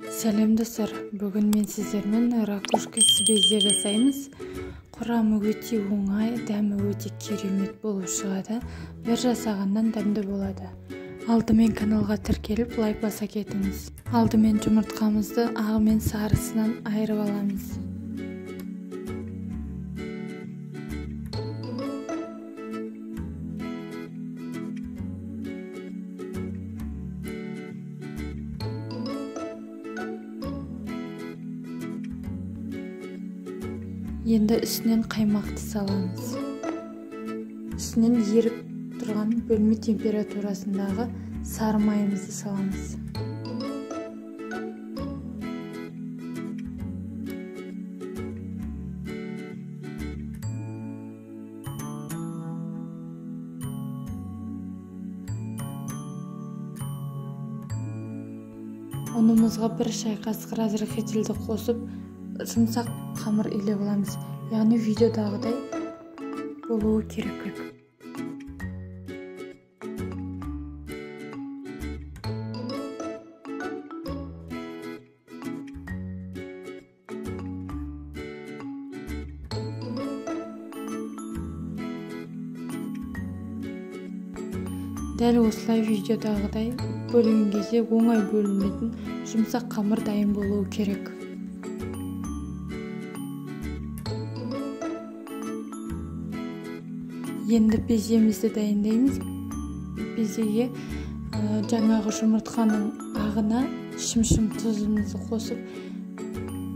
Сәлем достар, бүгін мен сіздермен ракушкасы безе жасаймыз. Құрамы өте оңай, дәмі өте керемет болып шығады. Бір жасағаннан дәмді болады. Алдымен каналға тіркеліп лайк баса кетіңіз. Алдымен жұмыртқамызды ағы мен сарысынан айырып аламыз. Енді үстінен қаймақты саламыз. Үстінен еріп тұрған бөлме температурасындағы сары майымызды саламыз. Ұнымызға бір шай қасық разрыхителді қосып, жұмсақ қамыр илеп аламыз. Яғни видеодағыдай болуы керек. Дәл осылай видеодағыдай бөлінген кезде оңай бөлінетін жұмсақ қамыр дайын болуы керек. Енді беземізді дайындаймыз. Безеге жаңағы жұмыртқаның ағына шым-шым тұзымызды қосып,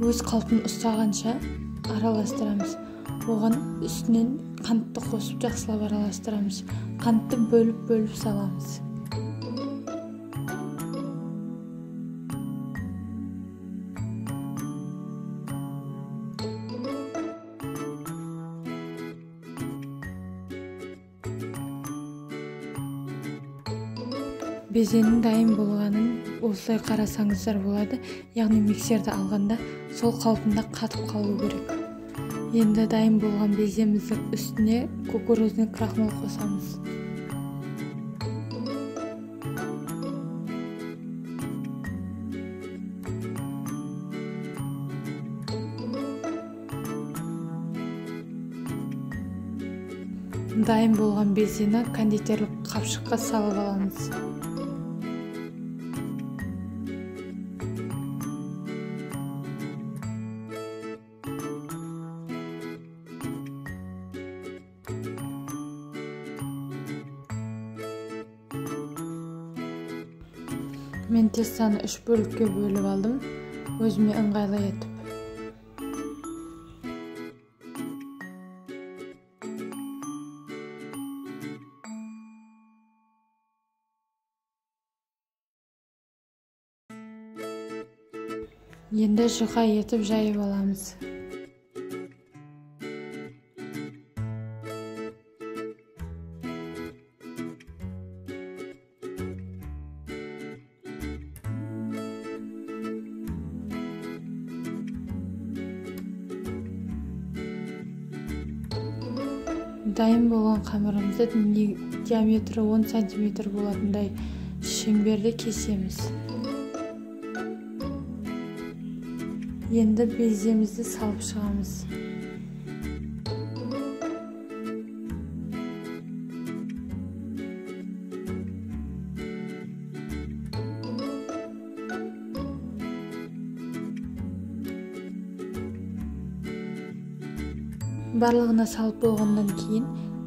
өз қалпын ұстағанша араластырамыз. Оған үстінен қантты қосып жақсылап араластырамыз. Қантты бөліп саламыз. Безенің дайын болғанын осылай қарасаңыздар болады. Яғни миксерді алғанда сол қалпында қатып қалу керек. Енді дайын болған беземіздің үстіне кукурузный крахмал қосамыз. Дайын болған безені кондитерлік қапшыққа салып аламыз. Мен тестаны 3 бөлікке бөліп алдым, өзіме ыңғайлы етіп. Енді жұқа етіп жайып аламыз. Дайын болған қамырымызды диаметрі 10 см болатындай шеңберді кесеміз. Енді беземізді салып шығамыз. Барлығына салып болғаннан кейін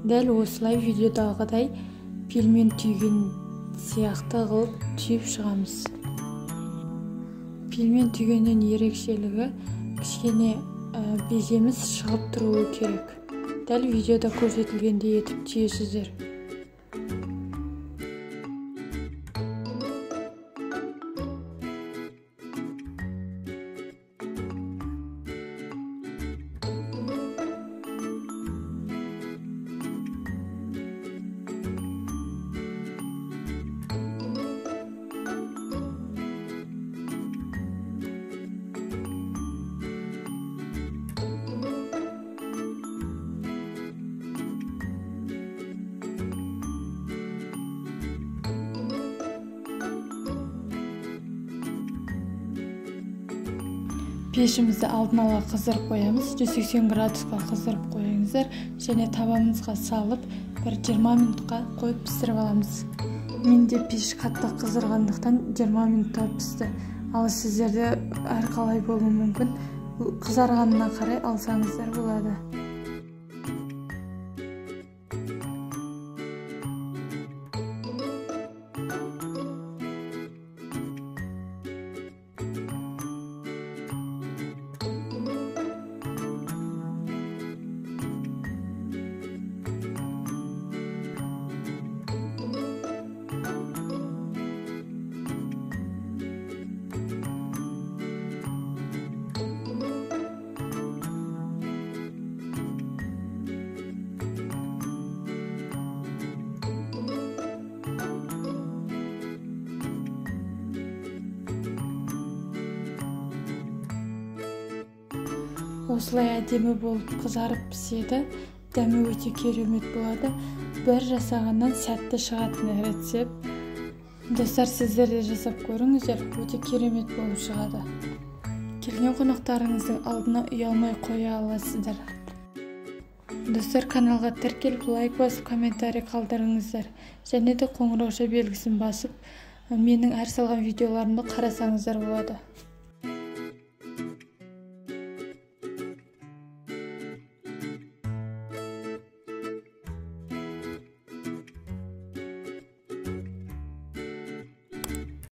дәл осылай видеодағыдай пельмен түйген сияқты қылып түйіп шығамыз. Пельмен түйгеннен ерекшелігі кішкене беземіз шығып тұруы керек. Дәл видеода көрсетілгендей етіп түйесіздер. Пешімізді алдын ала қыздырып қоямыз. 180 градусқа қыздырып қойыңыздар және табанымызға салып бір 20 минутқа қойып пісіріп аламыз. Менде пеш қатты қыздырғандықтан 20 минутта пісті. Ал сіздерде әрқалай болуы мүмкін. Қызарғанына қарай алсаңыздар болады. Осылай әдемі болып қызарып піседі. Дәмі өте керемет болады. Бір жасағаннан сәтті шығатын рецепт. Достар, сіздер де жасап көріңіздер, өте керемет болып шығады. Келген қонақтарыңыздың алдына ұялмай қоя аласыздар. Достар, каналға тіркеліп, лайк басып, комментарий қалдырыңыздар. Және де қоңырауша белгісін басып, менің әр салған видеоларымды қарасаңыздар болады.